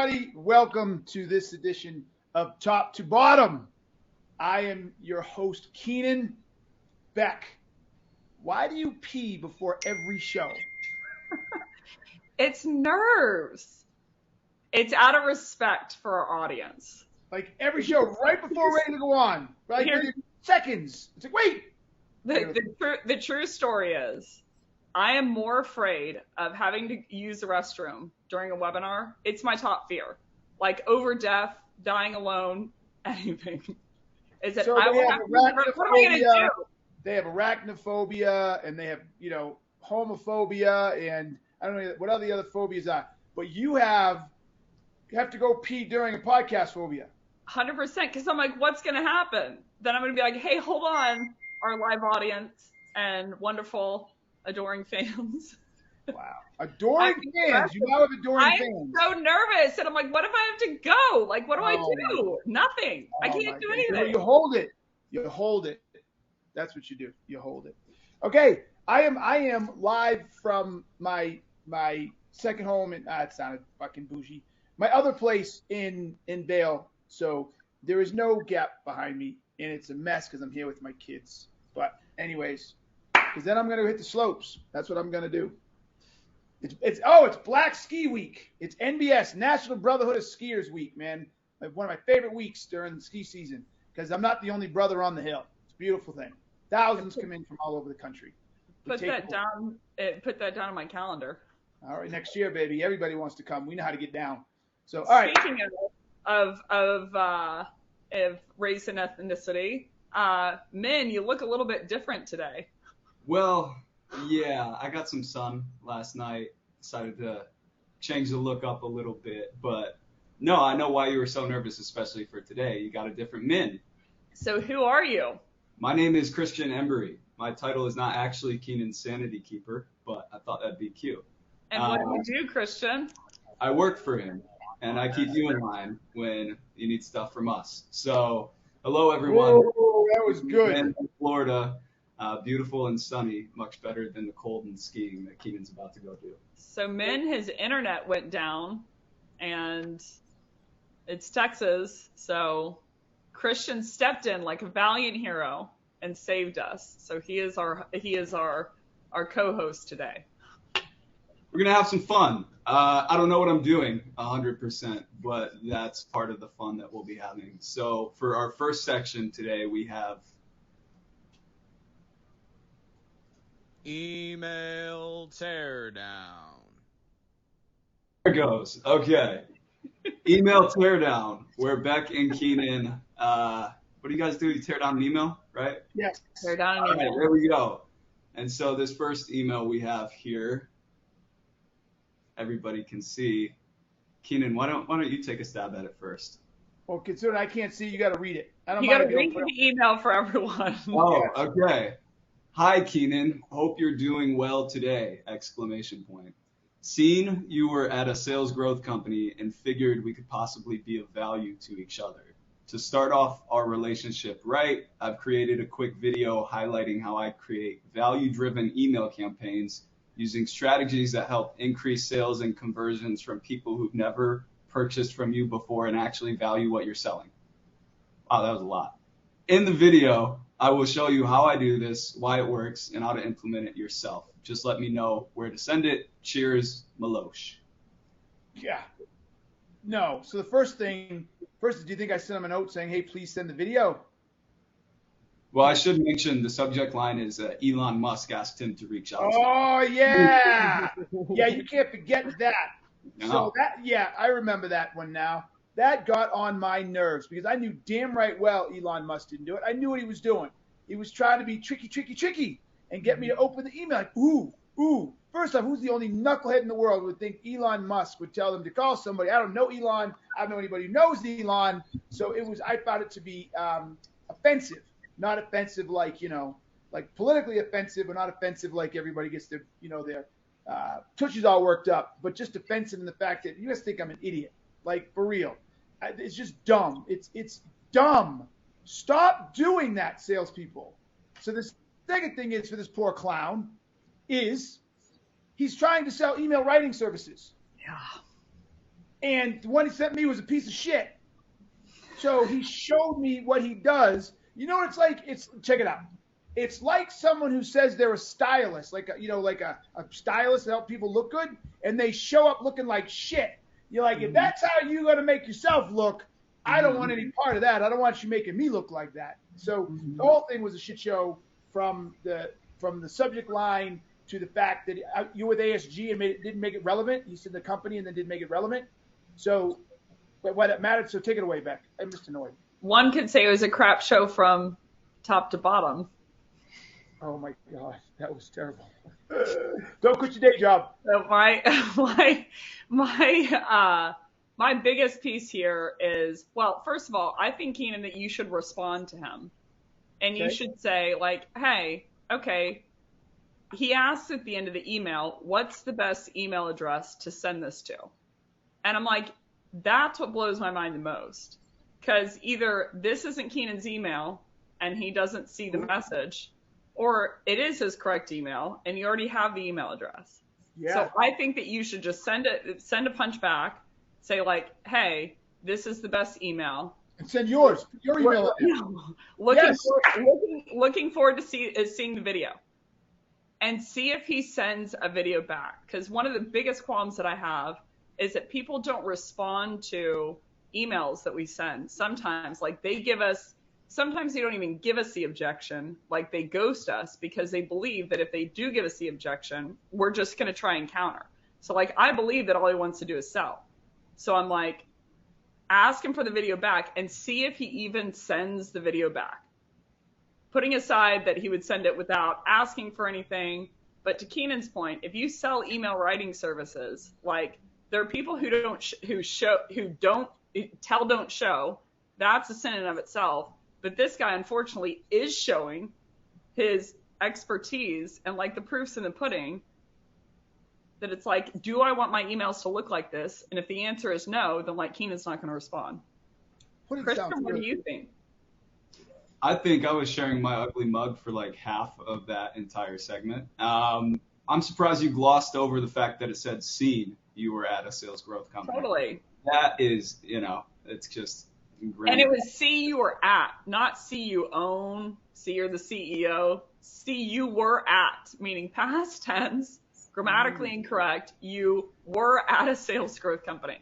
everybody. Welcome to this edition of Top to Bottom. I am your host, Keenan Becc. Why do you pee before every show? It's nerves. It's out of respect for our audience. Like every show, right before we're ready to go on. Like seconds. It's like, wait. The true story is, I am more afraid of having to use the restroom during a webinar. It's my top fear. Like over death, dying alone, anything. Is that so I will have to, what am I going to do? They have arachnophobia and they have, homophobia and I don't know what other the other phobias are. But you have to go pee during a podcast phobia. 100%, because I'm like, what's going to happen? Then I'm going to be like, hey, hold on, our live audience and wonderful, adoring fans. Wow. Adoring fans. You now have adoring fans. I'm so nervous. And I'm like, what if I have to go? Like, what do I do? Nothing. I can't do anything. You hold it. You hold it. That's what you do. You hold it. Okay. I am live from my second home. And it sounded fucking bougie. My other place in Vail. So there is no gap behind me. And it's a mess because I'm here with my kids. But anyways, because then I'm going to hit the slopes. That's what I'm going to do. It's Black Ski Week. It's NBS, National Brotherhood of Skiers Week, man. One of my favorite weeks during the ski season because I'm not the only brother on the hill. It's a beautiful thing. Thousands come in from all over the country. Put that down on my calendar. All right, next year, baby. Everybody wants to come. We know how to get down. So, all right. Speaking of race and ethnicity, Min, you look a little bit different today. Well, yeah, I got some sun last night. Decided to change the look up a little bit. But no, I know why you were so nervous, especially for today. You got a different Min. So who are you? My name is Christian Embry. My title is not actually Keenan's Sanity Keeper, but I thought that'd be cute. And what do you do, Christian? I work for him, and I keep you in line when you need stuff from us. So, hello, everyone. Oh, that was good. In Florida. Beautiful and sunny, much better than the cold and skiing that Keenan's about to go do. So Min, his internet went down, and it's Texas, so Christian stepped in like a valiant hero and saved us. So he is our co-host today. We're gonna have some fun. I don't know what I'm doing 100%, but that's part of the fun that we'll be having. So for our first section today, we have Email teardown. There it goes. Okay. Email teardown, where Becc and Keenan, what do you guys do? You tear down an email, right? Yes. Tear down an email. Right, there we go. And so this first email we have here, everybody can see. Keenan, why don't you take a stab at it first? Well, considering I can't see, you got to read it. You got to read the email for everyone. Oh, okay. Hi, Keenan. Hope you're doing well today! ! Seen you were at a sales growth company and figured we could possibly be of value to each other. To start off our relationship right, I've created a quick video highlighting how I create value-driven email campaigns using strategies that help increase sales and conversions from people who've never purchased from you before and actually value what you're selling. Wow, that was a lot. In the video, I will show you how I do this, why it works, and how to implement it yourself. Just let me know where to send it. Cheers, Malosh. Yeah. No. So the first, do you think I sent him a note saying, hey, please send the video? Well, I should mention the subject line is Elon Musk asked him to reach out. Oh, yeah. Yeah, you can't forget that. No. So I remember that one now. That got on my nerves because I knew damn right well Elon Musk didn't do it. I knew what he was doing. He was trying to be tricky and get me to open the email. Like, ooh. First off, who's the only knucklehead in the world who would think Elon Musk would tell them to call somebody? I don't know Elon. I don't know anybody who knows Elon. So I found it to be offensive. Not offensive like politically offensive, but not offensive like everybody gets their tushies all worked up, but just offensive in the fact that you guys think I'm an idiot. Like, for real. It's just dumb. It's dumb. Stop doing that, salespeople. So the second thing is for this poor clown is he's trying to sell email writing services. Yeah. and the one he sent me was a piece of shit. So he showed me what he does. You know what it's like? Check it out. It's like someone who says they're a stylist, like a stylist to help people look good, and they show up looking like shit. You're like, if that's how you're gonna make yourself look, I don't want any part of that. I don't want you making me look like that. So the whole thing was a shit show from the subject line to the fact that you were with ASG and didn't make it relevant. You said the company and then didn't make it relevant. So, but why that mattered? So take it away, Becc. I'm just annoyed. One could say it was a crap show from top to bottom. Oh my God, that was terrible. Don't quit your day job. So my biggest piece here is, well, first of all, I think, Keenan, that you should respond to him. And you should say, like, hey, okay, he asks at the end of the email, what's the best email address to send this to? And I'm like, that's what blows my mind the most. Because either this isn't Keenan's email and he doesn't see the message, or it is his correct email and you already have the email address. Yeah. So I think that you should just send a punch back, say like, hey, this is the best email. And send your email. Looking forward to seeing the video. And see if he sends a video back. Because one of the biggest qualms that I have is that people don't respond to emails that we send. Sometimes, like sometimes they don't even give us the objection, like they ghost us because they believe that if they do give us the objection, we're just going to try and counter. So like, I believe that all he wants to do is sell. So I'm like, ask him for the video back and see if he even sends the video back. Putting aside that he would send it without asking for anything. But to Keenan's point, if you sell email writing services, like there are people who don't show, that's a sin in and of itself. But this guy, unfortunately, is showing his expertise and like the proof's in the pudding that it's like, do I want my emails to look like this? And if the answer is no, then like Keenan's not going to respond. Christian, what do you think? I think I was sharing my ugly mug for like half of that entire segment. I'm surprised you glossed over the fact that it said seen you were at a sales growth company. Totally. That is, it's just ingrained. And it was see you were at, not see you own, see you're the CEO, see you were at, meaning past tense, grammatically incorrect, you were at a sales growth company.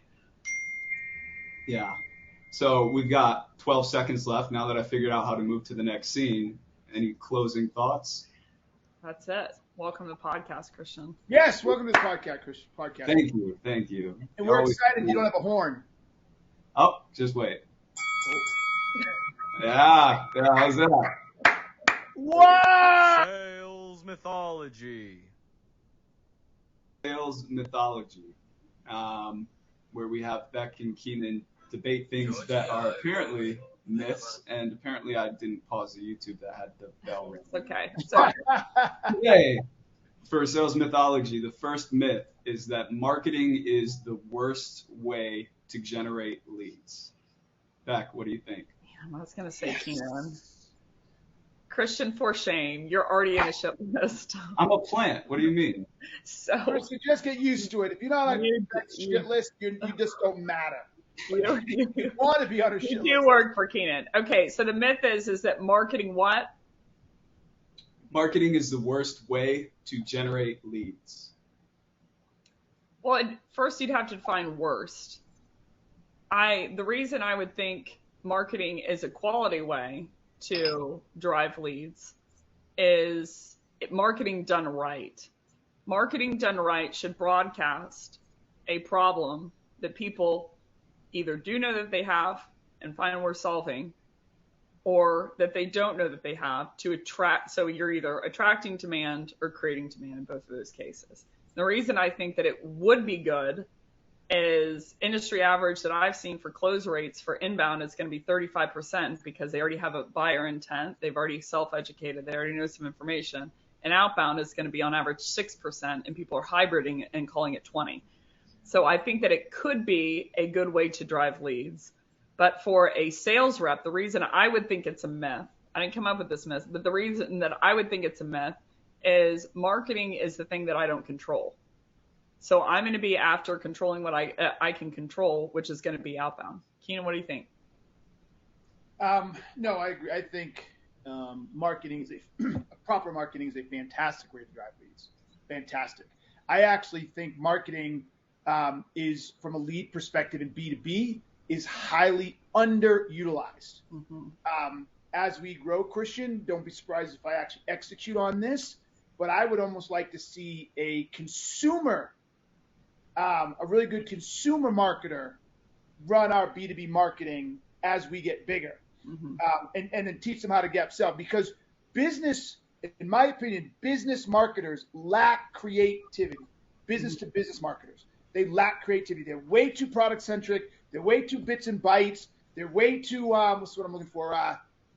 Yeah. So we've got 12 seconds left now that I figured out how to move to the next scene. Any closing thoughts? That's it. Welcome to the podcast, Christian. Yes, welcome to the podcast, Christian. Thank you. And we're excited you don't have a horn. Oh, just wait. Yeah, how's that? Wow! Sales mythology. Sales mythology, where we have Becc and Keenan debate things that are apparently myths, and apparently I didn't pause the YouTube that had the bell ring. Okay. So Today, for sales mythology, the first myth is that marketing is the worst way to generate leads. Becc, what do you think? I was going to say Keenan. Christian, for shame. You're already in a shit list. I'm a plant. What do you mean? So Christian, just get used to it. If you're not on that shit list, you just don't matter. You want to be on a shit list. You do work for Keenan. Okay, so the myth is that marketing what? Marketing is the worst way to generate leads. Well, first you'd have to define worst. The reason I would think marketing is a quality way to drive leads is marketing done right. Marketing done right should broadcast a problem that people either do know that they have and find worth solving, or that they don't know that they have to attract. So you're either attracting demand or creating demand in both of those cases. The reason I think that it would be good is industry average that I've seen for close rates for inbound is going to be 35% because they already have a buyer intent. They've already self-educated. They already know some information. And outbound is going to be on average 6%, and people are hybriding and calling it 20. So I think that it could be a good way to drive leads. But for a sales rep, the reason I would think it's a myth, I didn't come up with this myth, but the reason that I would think it's a myth is marketing is the thing that I don't control. So I'm going to be after controlling what I can control, which is going to be outbound. Keenan, what do you think? No, I agree. I think marketing is proper marketing is a fantastic way to drive leads. Fantastic. I actually think marketing is, from a lead perspective in B2B, is highly underutilized. As we grow, Christian, don't be surprised if I actually execute on this, but I would almost like to see a consumer, a really good consumer marketer run our B2B marketing as we get bigger. And then teach them how to get upsell, because business, in my opinion, business marketers lack creativity. Business to business marketers, they lack creativity. They're way too product centric. They're way too bits and bytes. They're way too what's what I'm looking for?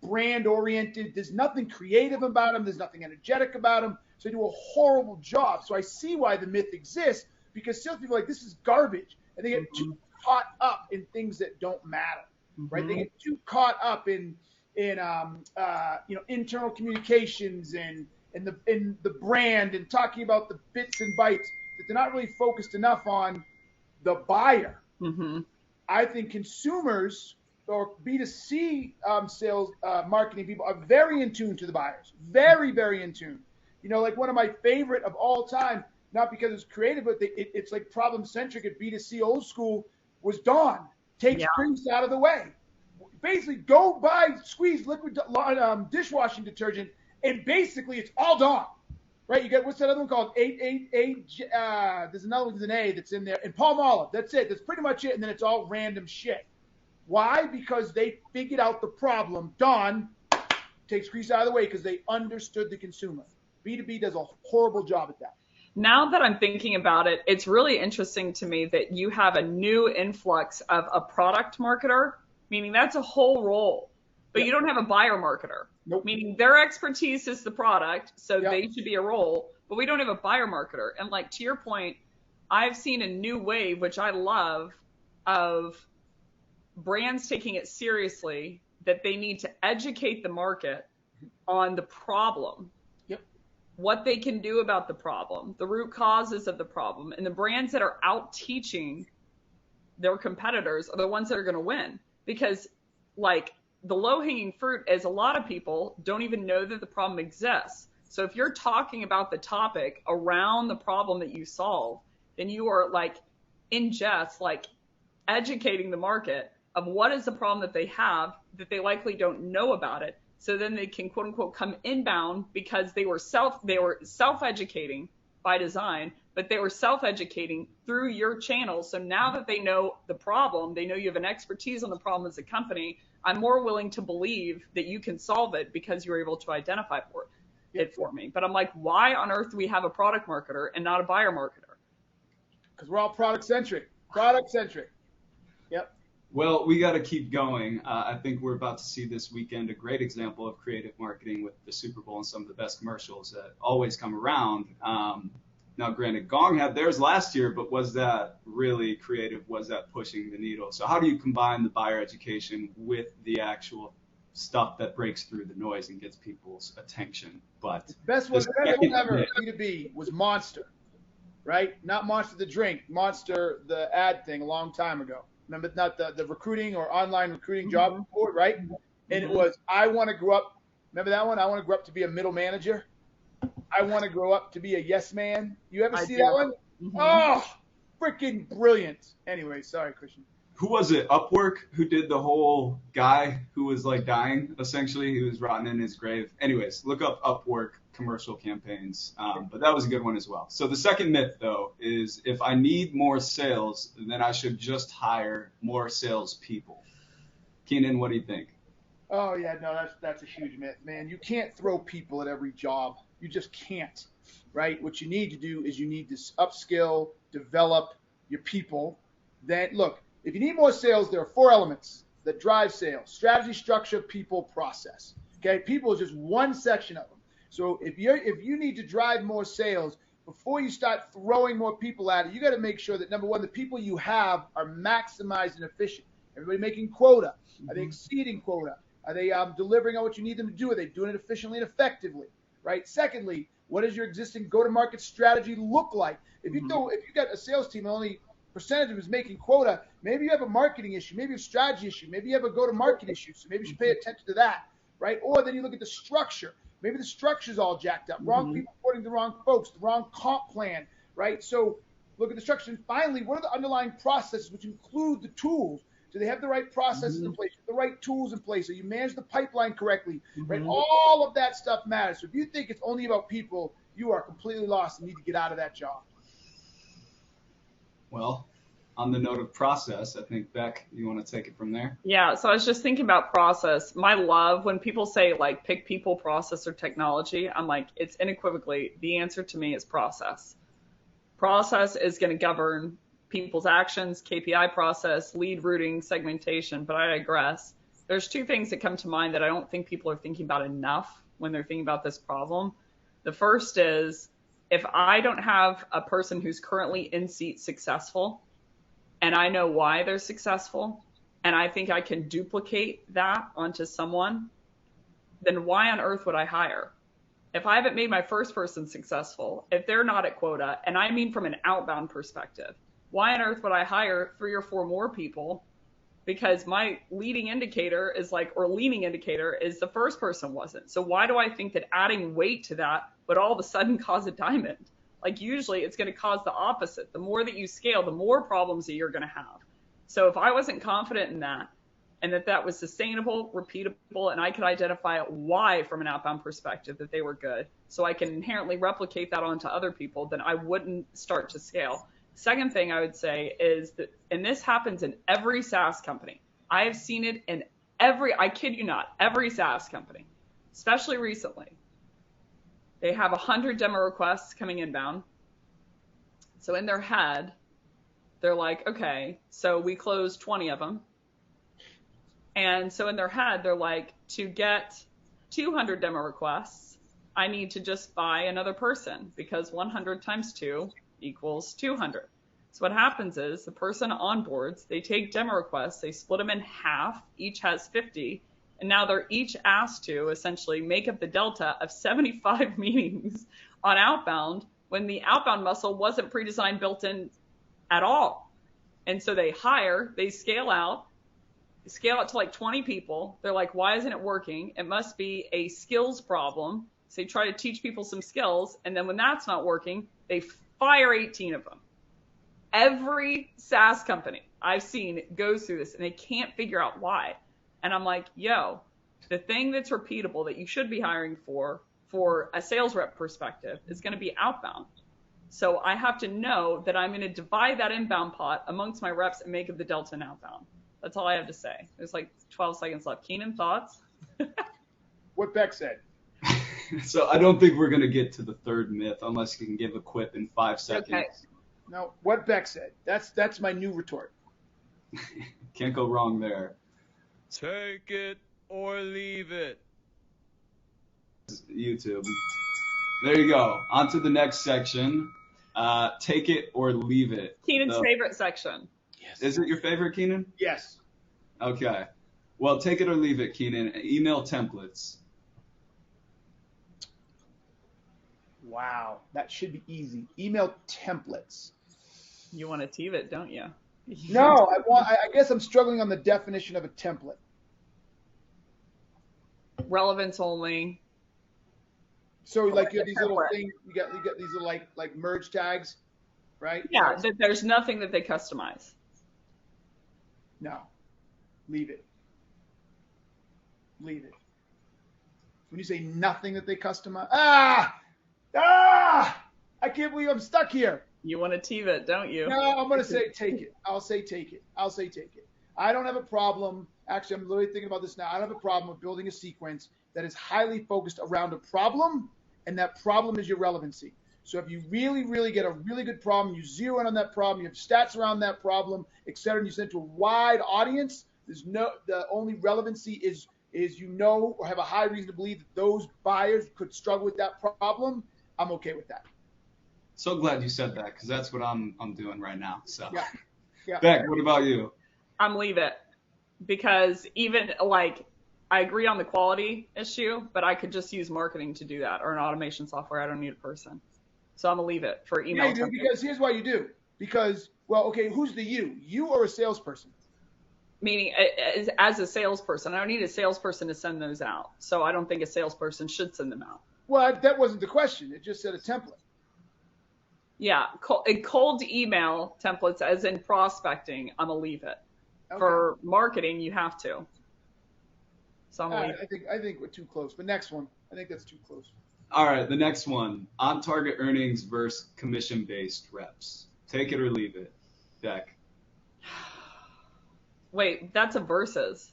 Brand oriented. There's nothing creative about them. There's nothing energetic about them. So they do a horrible job. So I see why the myth exists, because salespeople are like, this is garbage, and they get too caught up in things that don't matter. Right? They get too caught up in internal communications and the brand and talking about the bits and bytes, that they're not really focused enough on the buyer. I think consumers or B2C sales marketing people are very in tune to the buyers. Very, very in tune. Like one of my favorite of all time, not because it's creative, but it's like problem centric at B2C old school, was Dawn. Takes grease out of the way. Basically, go buy squeeze liquid dishwashing detergent, and basically it's all Dawn, right? You got, what's that other one called? There's another one with an A that's in there, and Palmolive. That's it. That's pretty much it. And then it's all random shit. Why? Because they figured out the problem. Dawn takes grease out of the way because they understood the consumer. B2B does a horrible job at that. Now that I'm thinking about it, it's really interesting to me that you have a new influx of a product marketer, meaning that's a whole role, but you don't have a buyer marketer, meaning their expertise is the product, so they should be a role, but we don't have a buyer marketer. And like, to your point, I've seen a new wave, which I love, of brands taking it seriously, that they need to educate the market on the problem. What they can do about the problem, the root causes of the problem. And the brands that are out teaching their competitors are the ones that are going to win. Because like the low hanging fruit is a lot of people don't even know that the problem exists. So if you're talking about the topic around the problem that you solve, then you are like in jest, like educating the market of what is the problem that they have that they likely don't know about it. So then they can, quote unquote, come inbound because they were self-educating by design, but they were self-educating through your channel. So now that they know the problem, they know you have an expertise on the problem as a company, I'm more willing to believe that you can solve it because you were able to identify it for me. But I'm like, why on earth do we have a product marketer and not a buyer marketer? Because we're all product centric. Product centric. Yep. Well, we got to keep going. I think we're about to see this weekend a great example of creative marketing with the Super Bowl and some of the best commercials that always come around. Now, granted, Gong had theirs last year, but was that really creative? Was that pushing the needle? So how do you combine the buyer education with the actual stuff that breaks through the noise and gets people's attention? But the best one ever B2B was Monster, right? Not Monster the drink, Monster the ad thing a long time ago. Remember, not the recruiting or online recruiting job board, right? And it was, I want to grow up. Remember that one? I want to grow up to be a middle manager. I want to grow up to be a yes man. You ever see that one? Oh, freaking brilliant. Anyway, sorry, Christian. Who was it? Upwork, who did the whole guy who was like dying, essentially? He was rotting in his grave. Anyways, look up Upwork commercial campaigns. But that was a good one as well. So the second myth, though, is if I need more sales, then I should just hire more salespeople. Keenan, what do you think? Oh, yeah, no, that's a huge myth, man. You can't throw people at every job. You just can't, right? What you need to do is you need to upskill, develop your people. Then, look, if you need more sales, there are 4 elements that drive sales: strategy, structure, people, process. Okay, people is just one section of them. So if you need to drive more sales, before you start throwing more people at it, you got to make sure that, number one, the people you have are maximized and efficient. Everybody making quota? Are they exceeding quota? Are they delivering on what you need them to do? Are they doing it efficiently and effectively? Right. Secondly, What does your existing go-to-market strategy look like? If you got a sales team, only percentage of is making quota, maybe you have a marketing issue, maybe a strategy issue, maybe you have a go-to-market issue. So maybe you should pay attention to that, right? Or then you look at the structure. Maybe the structure's all jacked up. Wrong people reporting to the wrong folks, the wrong comp plan, right? So look at the structure. And finally, what are the underlying processes, which include the tools? Do they have the right processes in place, the right tools in place? So you manage the pipeline correctly, right? All of that stuff matters. So if you think it's only about people, you are completely lost and need to get out of that job. Well, on the note of process, I think, Becc, you want to take it from there? Yeah, so I was just thinking about process. My love, when people say, like, pick people, process, or technology, I'm like, it's unequivocally, the answer to me is process. Process is going to govern people's actions, KPI process, lead routing, segmentation, but I digress. There's two things that come to mind that I don't think people are thinking about enough when they're thinking about this problem. The first is, if I don't have a person who's currently in seat successful, and I know why they're successful, and I think I can duplicate that onto someone, then why on earth would I hire? If I haven't made my first person successful, if they're not at quota, and I mean from an outbound perspective, why on earth would I hire 3 or 4 more people? Because my leading indicator is or leaning indicator is the first person wasn't. So why do I think that adding weight to that would all of a sudden cause a diamond? Like, usually it's going to cause the opposite. The more that you scale, the more problems that you're going to have. So if I wasn't confident in that, and that was sustainable, repeatable, and I could identify why from an outbound perspective that they were good, so I can inherently replicate that onto other people, then I wouldn't start to scale. Second thing I would say is that, and this happens in every SaaS company. I have seen it in I kid you not, every SaaS company, especially recently. They have 100 demo requests coming inbound. So in their head, they're like, okay, so we closed 20 of them. And so in their head, they're like, to get 200 demo requests, I need to just buy another person, because 100 times 2 equals 200. So what happens is the person onboards, they take demo requests, they split them in half, each has 50, and now they're each asked to essentially make up the delta of 75 meetings on outbound, when the outbound muscle wasn't pre-designed, built in at all. And so they hire, they scale out to like 20 people. They're like, why isn't it working? It must be a skills problem. So they try to teach people some skills, and then when that's not working, they fire 18 of them. Every SaaS company I've seen goes through this, and they can't figure out why. And I'm like, yo, the thing that's repeatable that you should be hiring for a sales rep perspective is going to be outbound. So I have to know that I'm going to divide that inbound pot amongst my reps and make up the delta in outbound. That's all I have to say. There's like 12 seconds left. Keenan, thoughts? What Becc said. So I don't think we're going to get to the third myth unless you can give a quip in 5 seconds. Okay. No, what Becc said. That's my new retort. Can't go wrong there. Take it or leave it. YouTube. There you go. On to the next section. Take it or leave it. Keenan's favorite section. Yes. Is it your favorite, Keenan? Yes. Okay. Well, take it or leave it, Keenan. Email templates. Wow, that should be easy. Email templates. You want to tease it, don't you? No, I guess I'm struggling on the definition of a template. Relevance only. So like you have these little things, you got these little like merge tags, right? Yeah, that there's nothing that they customize. No, leave it. Leave it. When you say nothing that they customize, I can't believe I'm stuck here. You want to tease it, don't you? No, I'm going to say take it. I'll say take it. I don't have a problem. Actually, I'm literally thinking about this now. I don't have a problem with building a sequence that is highly focused around a problem, and that problem is your relevancy. So if you really, really get a really good problem, you zero in on that problem, you have stats around that problem, et cetera, and you send it to a wide audience, the only relevancy is or have a high reason to believe that those buyers could struggle with that problem, I'm okay with that. So glad you said that, because that's what I'm doing right now. So, yeah. Becc, what about you? I'm leave it, because even like I agree on the quality issue, but I could just use marketing to do that or an automation software. I don't need a person. So I'm going to leave it for email. Yeah, you do, because here's why you do. Because, well, okay, who's the you? You or a salesperson? Meaning as a salesperson, I don't need a salesperson to send those out. So I don't think a salesperson should send them out. Well, that wasn't the question. It just said a template. Yeah, cold email templates, as in prospecting, I'm gonna leave it. Okay. For marketing, you have to. So I'm gonna leave it. I think we're too close. But next one, I think that's too close. All right, the next one, on target earnings versus commission-based reps. Take it or leave it, Beck. Wait, that's a versus.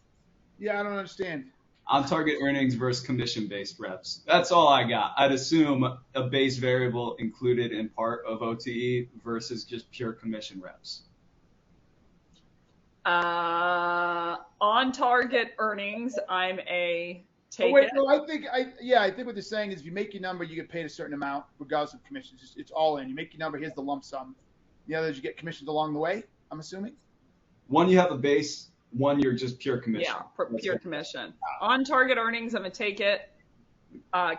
Yeah, I don't understand. On target earnings versus commission-based reps. That's all I got. I'd assume a base variable included in part of OTE versus just pure commission reps. On target earnings, I'm a take Wait, it. no, I think what they're saying is if you make your number, you get paid a certain amount regardless of commissions. It's all in. You make your number, here's the lump sum. The others, you get commissions along the way, I'm assuming. One, you have a base. One, you're just pure commission. Yeah, pure commission. On target earnings, I'm gonna take it.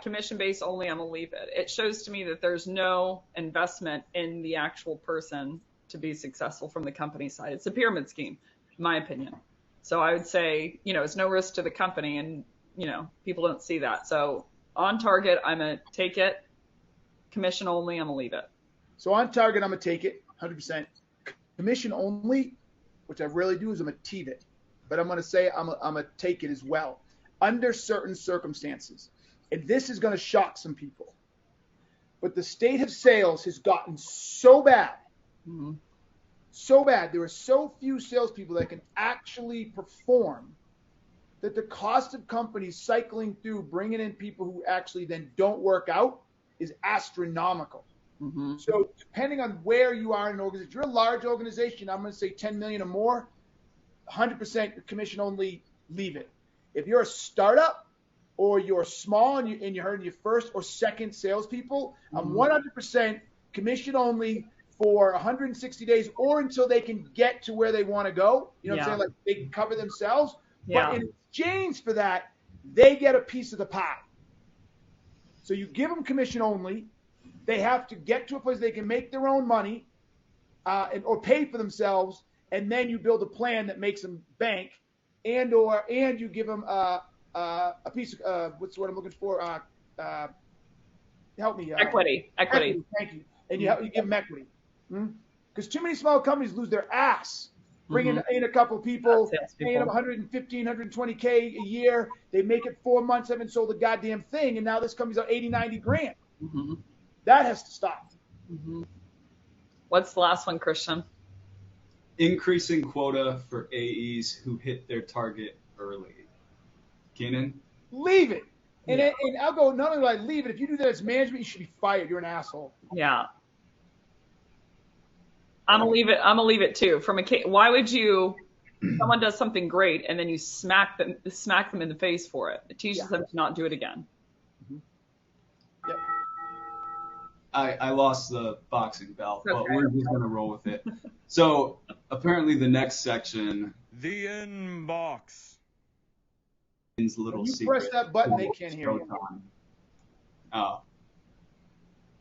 Commission based only, I'm gonna leave it. It shows to me that there's no investment in the actual person to be successful from the company side. It's a pyramid scheme, in my opinion. So I would say, it's no risk to the company, and people don't see that. So on target, I'm gonna take it. Commission only, I'm gonna leave it. So on target, I'm gonna take it 100%. Commission only, which I really do, is I'm gonna teave it. But I'm gonna say I'm gonna take it as well under certain circumstances. And this is gonna shock some people. But the state of sales has gotten so bad. Mm-hmm. So bad. There are so few salespeople that can actually perform that the cost of companies cycling through bringing in people who actually then don't work out is astronomical. Mm-hmm. So depending on where you are in an organization, if you're a large organization, I'm going to say 10 million or more, 100% commission only, leave it. If you're a startup or you're small and you're in your first or second salespeople, I'm 100% commission only for 160 days or until they can get to where they want to go. You know what I'm saying? Like they can cover themselves. Yeah. But in exchange for that, they get a piece of the pie. So you give them commission only. They have to get to a place they can make their own money or pay for themselves, and then you build a plan that makes them bank, and you give them a piece of what's the word I'm looking for? Help me. Equity. Thank you. And you give them equity. Because too many small companies lose their ass bringing in a couple people, paying them 115, 120K a year. They make it 4 months, haven't sold a goddamn thing, and now this company's out 80, 90 grand. Mm-hmm. That has to stop. Mm-hmm. What's the last one, Christian? Increasing quota for AEs who hit their target early. Keenan? Leave it. And I'll go, not only do I leave it, if you do that as management, you should be fired. You're an asshole. Yeah. I'm gonna leave it too. Why would you? Someone does something great and then you smack them in the face for it. It teaches them to not do it again. Yeah. I lost the boxing belt, but Okay. we're just gonna roll with it. So apparently the next section The inbox. is a little When you secret. press that button, they can't hear you. Oh.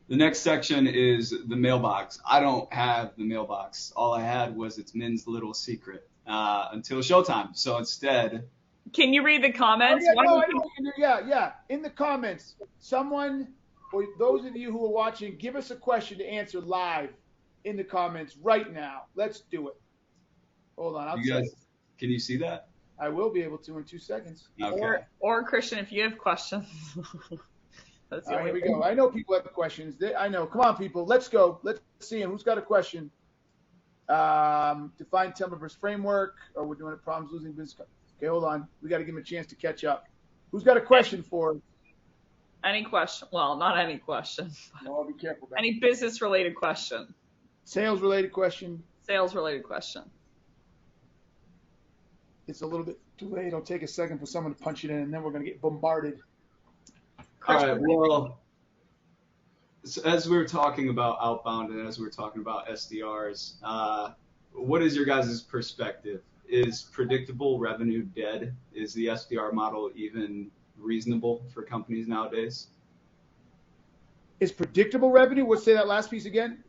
The next section is the mailbox. I don't have the mailbox. All I had was its Min's little secret until showtime. So instead, Can you read the comments? Yeah. In the comments, someone or those of you who are watching, give us a question to answer live in the comments right now. Let's do it. Hold on. you guys, can you see that? I will be able to in 2 seconds. Okay. Or Christian, if you have questions. That's the All right, only here we go. I know people have questions. I know. Come on, people. Let's go. Let's see them. Who's got a question? Define template versus framework, or we're doing it problems losing business. Okay, hold on. We got to give them a chance to catch up. Who's got a question for? Any question? Well, not any question. Oh, be careful. Any business related question? Sales related question. Sales related question. It's a little bit too late. It'll take a second for someone to punch it in, and then we're going to get bombarded. All right. Well, so as we were talking about outbound and as we were talking about SDRs, what is your guys' perspective? is predictable revenue dead? Is the SDR model even reasonable for companies nowadays? Is predictable revenue? Say that last piece again.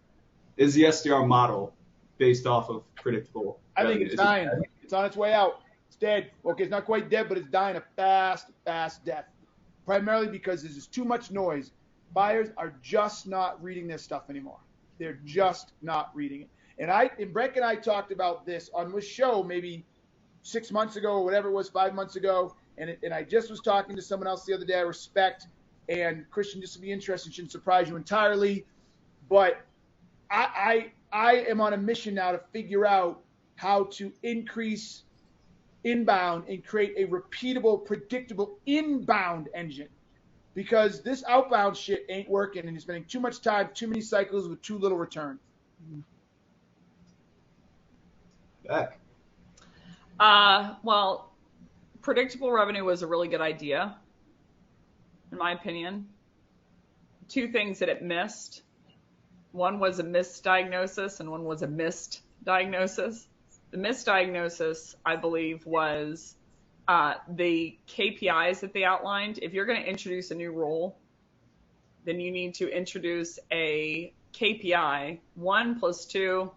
Is the SDR model based off of predictable revenue? I think it's dying. It's on its way out. It's dead. Okay, it's not quite dead, but it's dying a fast death. Primarily because there's just too much noise. Buyers are just not reading this stuff anymore. They're just not reading it. And Breck and I talked about this on this show maybe 6 months ago or whatever it was, 5 months ago. And I just was talking to someone else the other day I respect. And Christian, this will be interesting, shouldn't surprise you entirely. But I am on a mission now to figure out how to increase inbound and create a repeatable, predictable inbound engine. Because this outbound shit ain't working and you're spending too much time, too many cycles with too little return. Beck. Well, predictable revenue was a really good idea, in my opinion. Two things that it missed. One was a misdiagnosis and one was a missed diagnosis. The misdiagnosis, I believe, was the KPIs that they outlined. If you're going to introduce a new role, then you need to introduce a KPI. 1 + 2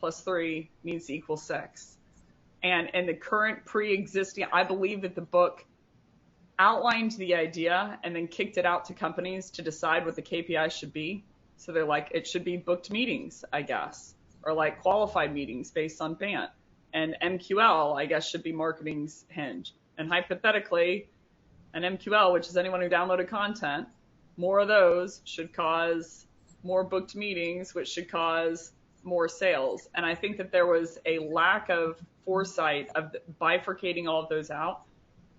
+ 3 needs to equal 6. And in the current pre-existing, I believe that the book outlined the idea and then kicked it out to companies to decide what the KPI should be. So they're like, it should be booked meetings, I guess, or like qualified meetings based on BANT. And MQL, I guess, should be marketing's hinge. And hypothetically, an MQL, which is anyone who downloaded content, more of those should cause more booked meetings, which should cause more sales. And I think that there was a lack of foresight of bifurcating all of those out.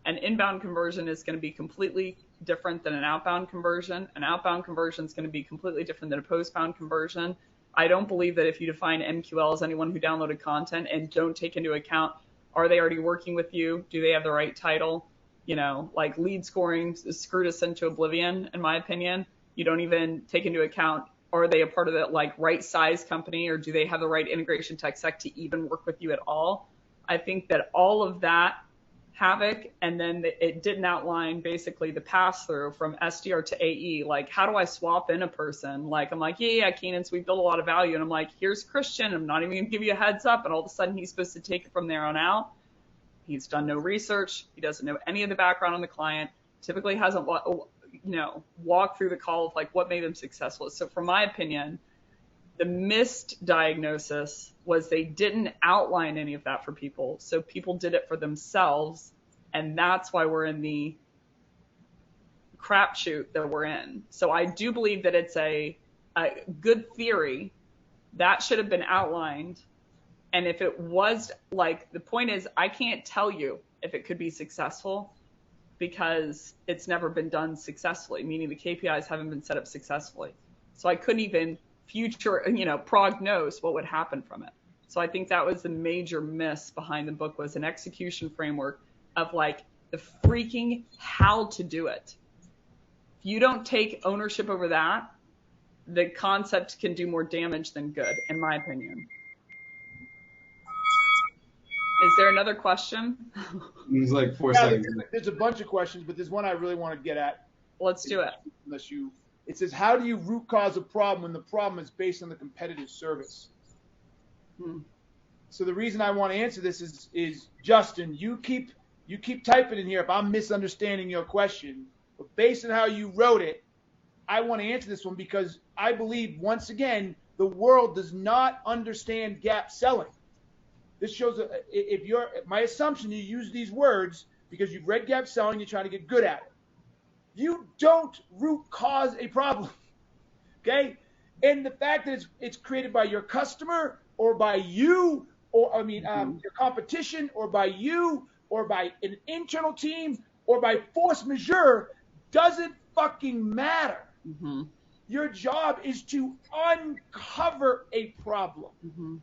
An inbound conversion is going to be completely different than an outbound conversion. An outbound conversion is going to be completely different than a postbound conversion. I don't believe that if you define MQL as anyone who downloaded content and don't take into account, are they already working with you? Do they have the right title? You know, like lead scoring screwed us into oblivion, in my opinion. You don't even take into account, are they a part of the like right size company, or do they have the right integration tech stack to even work with you at all? I think that all of that havoc, and then it didn't outline basically the pass through from SDR to AE. Like, how do I swap in a person? Like, I'm like, yeah, Keenan, so we built a lot of value. And I'm like, here's Christian. I'm not even going to give you a heads up. And all of a sudden he's supposed to take it from there on out. He's done no research. He doesn't know any of the background on the client. Typically hasn't, walked through the call of like what made them successful. So from my opinion, the missed diagnosis was they didn't outline any of that for people. So people did it for themselves. And that's why we're in the crapshoot that we're in. So I do believe that it's a good theory that should have been outlined. And if it was, like, the point is, I can't tell you if it could be successful because it's never been done successfully, meaning the KPIs haven't been set up successfully. So I couldn't even prognose what would happen from it. So I think that was the major miss behind the book, was an execution framework of like the freaking how to do it. If you don't take ownership over that, the concept can do more damage than good, in my opinion. Is there another question? There's like 4 seconds. There's a bunch of questions, but there's one I really want to get at. Let's do it. It says, how do you root cause a problem when the problem is based on the competitive service? So the reason I want to answer this is Justin, you keep typing in here if I'm misunderstanding your question. But based on how you wrote it, I want to answer this one because I believe, once again, the world does not understand gap selling. This shows my assumption, you use these words because you've read gap selling, you're trying to get good at it. You don't root cause a problem, okay? And the fact that it's created by your customer or by you, or your competition, or by you, or by an internal team, or by force majeure, doesn't fucking matter. Mm-hmm. Your job is to uncover a problem. Mm-hmm.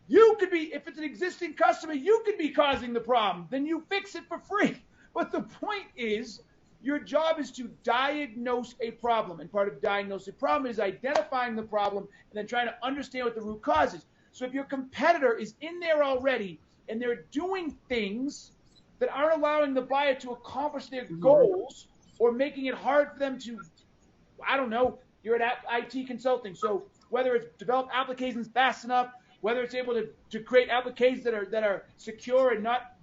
You could be, if it's an existing customer, you could be causing the problem. Then you fix it for free. But the point is, your job is to diagnose a problem. And part of diagnosing a problem is identifying the problem and then trying to understand what the root cause is. So if your competitor is in there already and they're doing things that aren't allowing the buyer to accomplish their goals or making it hard for them to, I don't know, you're at IT consulting. So whether it's develop applications fast enough, whether it's able to create applications that are secure and not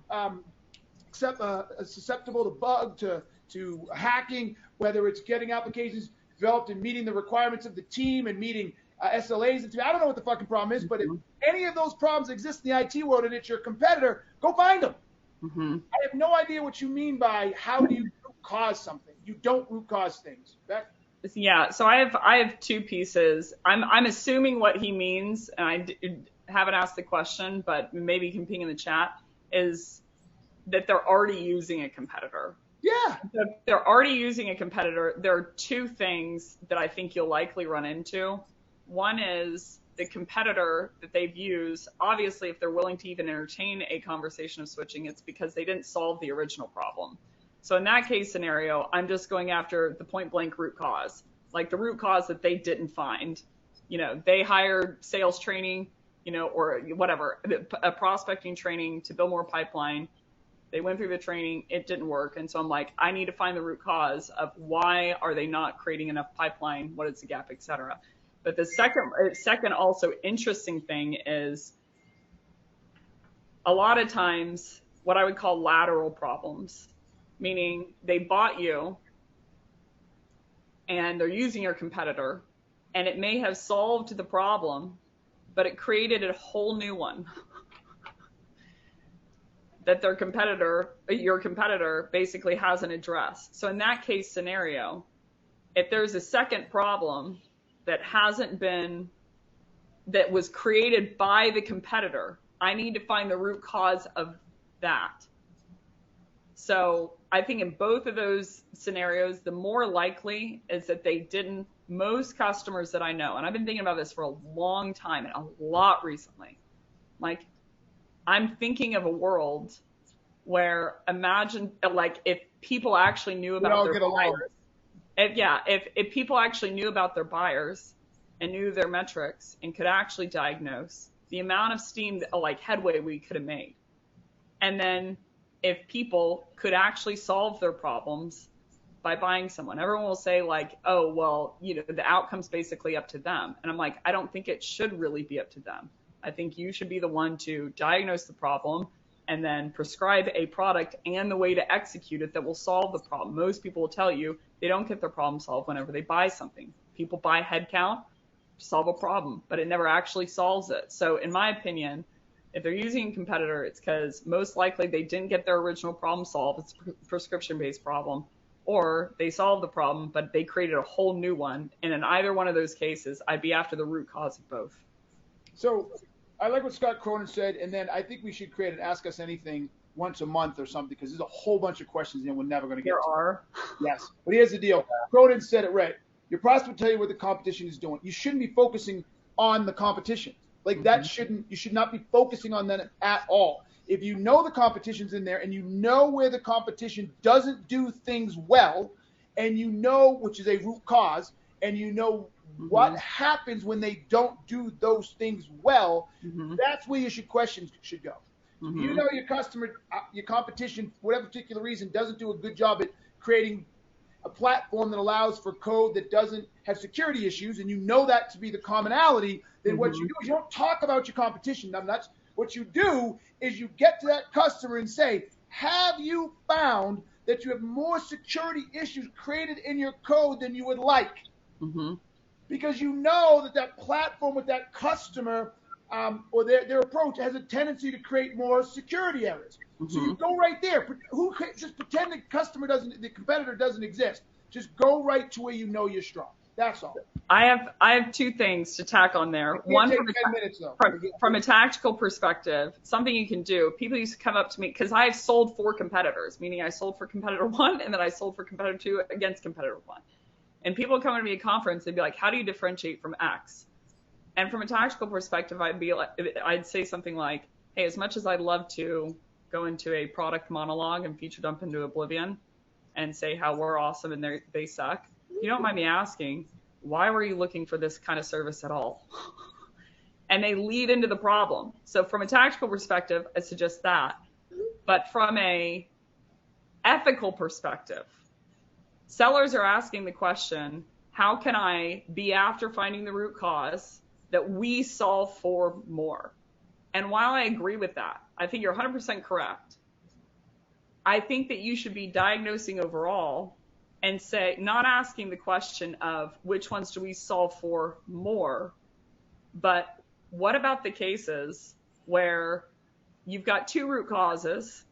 susceptible to bug, to hacking, whether it's getting applications developed and meeting the requirements of the team and meeting SLAs. And I don't know what the fucking problem is, but if any of those problems exist in the IT world and it's your competitor, go find them. I have no idea what you mean by how do you root cause something. You don't root cause things. Becc? Yeah, so I have two pieces. I'm assuming what he means, and I haven't asked the question, but maybe you can ping in the chat, is that they're already using a competitor. Yeah. If they're already using a competitor, there are two things that I think you'll likely run into. One is the competitor that they've used. Obviously, if they're willing to even entertain a conversation of switching, it's because they didn't solve the original problem. So in that case scenario, I'm just going after the point blank root cause, like the root cause that they didn't find. You know, they hired sales training, you know, or whatever, a prospecting training to build more pipeline. They went through the training, it didn't work. And so I'm like, I need to find the root cause of why are they not creating enough pipeline? What is the gap, et cetera. But the second also interesting thing is a lot of times what I would call lateral problems, meaning they bought you and they're using your competitor and it may have solved the problem, but it created a whole new one that your competitor basically hasn't addressed. So in that case scenario, if there's a second problem that was created by the competitor, I need to find the root cause of that. So I think in both of those scenarios, the more likely is that they didn't. Most customers that I know, and I've been thinking about this for a long time and a lot recently, like I'm thinking of a world where imagine like if people actually knew about their buyers. If people actually knew about their buyers and knew their metrics and could actually diagnose the amount of steam, like headway we could have made. And then if people could actually solve their problems by buying someone. Everyone will say like, oh, well, you know, the outcome's basically up to them. And I'm like, I don't think it should really be up to them. I think you should be the one to diagnose the problem and then prescribe a product and the way to execute it that will solve the problem. Most people will tell you they don't get their problem solved whenever they buy something. People buy headcount to solve a problem, but it never actually solves it. So in my opinion, if they're using a competitor, it's because most likely they didn't get their original problem solved. It's a prescription-based problem. Or they solved the problem, but they created a whole new one. And in either one of those cases, I'd be after the root cause of both. So I like what Scott Cronin said, and then I think we should create an Ask Us Anything once a month or something, because there's a whole bunch of questions and we're never going to get to. There are. Yes. But here's the deal. Cronin said it right. Your prospect will tell you what the competition is doing. You shouldn't be focusing on the competition. Like you should not be focusing on that at all. If you know the competition's in there and you know where the competition doesn't do things well, and you know, which is a root cause, and you know what happens when they don't do those things well, that's where your questions should go. If you know your customer, your competition, for whatever particular reason, doesn't do a good job at creating a platform that allows for code that doesn't have security issues, and you know that to be the commonality, then what you do is you don't talk about your competition. Nuts. What you do is you get to that customer and say, have you found that you have more security issues created in your code than you would like? Because you know that platform with that customer or their approach has a tendency to create more security errors. So you go right there. Just pretend the competitor doesn't exist. Just go right to where you know you're strong. That's all. I have two things to tack on there. One, from a tactical perspective, something you can do. People used to come up to me because I've sold for competitors, meaning I sold for competitor 1 and then I sold for competitor 2 against competitor 1. And people come to me at a conference, they'd be like, how do you differentiate from X? And from a tactical perspective, I'd say something like, hey, as much as I'd love to go into a product monologue and feature dump into oblivion and say how we're awesome and they suck, if you don't mind me asking, why were you looking for this kind of service at all? and they lead into the problem. So from a tactical perspective, I suggest that. But from a ethical perspective, sellers are asking the question, how can I be after finding the root cause that we solve for more? And while I agree with that, I think you're 100% correct. I think that you should be diagnosing overall and say, not asking the question of which ones do we solve for more, but what about the cases where you've got two root causes?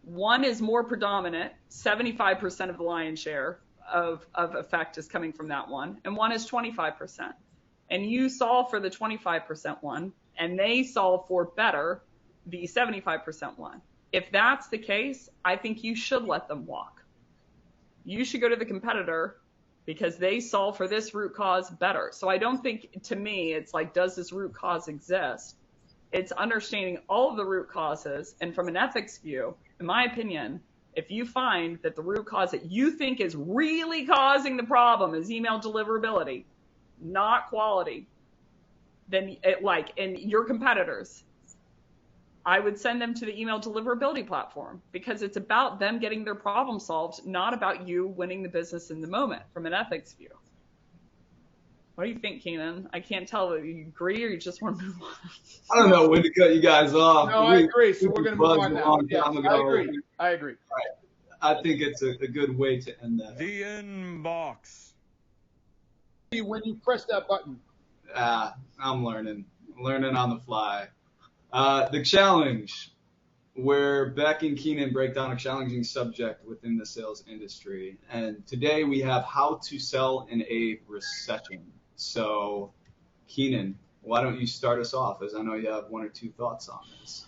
One is more predominant, 75% of the lion's share of effect is coming from that one, and one is 25%. And you solve for the 25% one, and they solve for better the 75% one. If that's the case, I think you should let them walk. You should go to the competitor because they solve for this root cause better. So I don't think, to me, it's like, does this root cause exist? It's understanding all of the root causes. And from an ethics view, in my opinion, if you find that the root cause that you think is really causing the problem is email deliverability, not quality, then and your competitors, I would send them to the email deliverability platform because it's about them getting their problem solved, not about you winning the business in the moment from an ethics view. What do you think, Keenan? I can't tell whether you agree or you just want to move on. I don't know when to cut you guys off. No, I agree. So we're going to move on now. Yeah, I agree. I think it's a good way to end that. The inbox. When you press that button. I'm learning on the fly. The challenge, where Becc and Keenan break down a challenging subject within the sales industry. And today we have how to sell in a recession. So, Keenan, why don't you start us off, as I know you have one or two thoughts on this.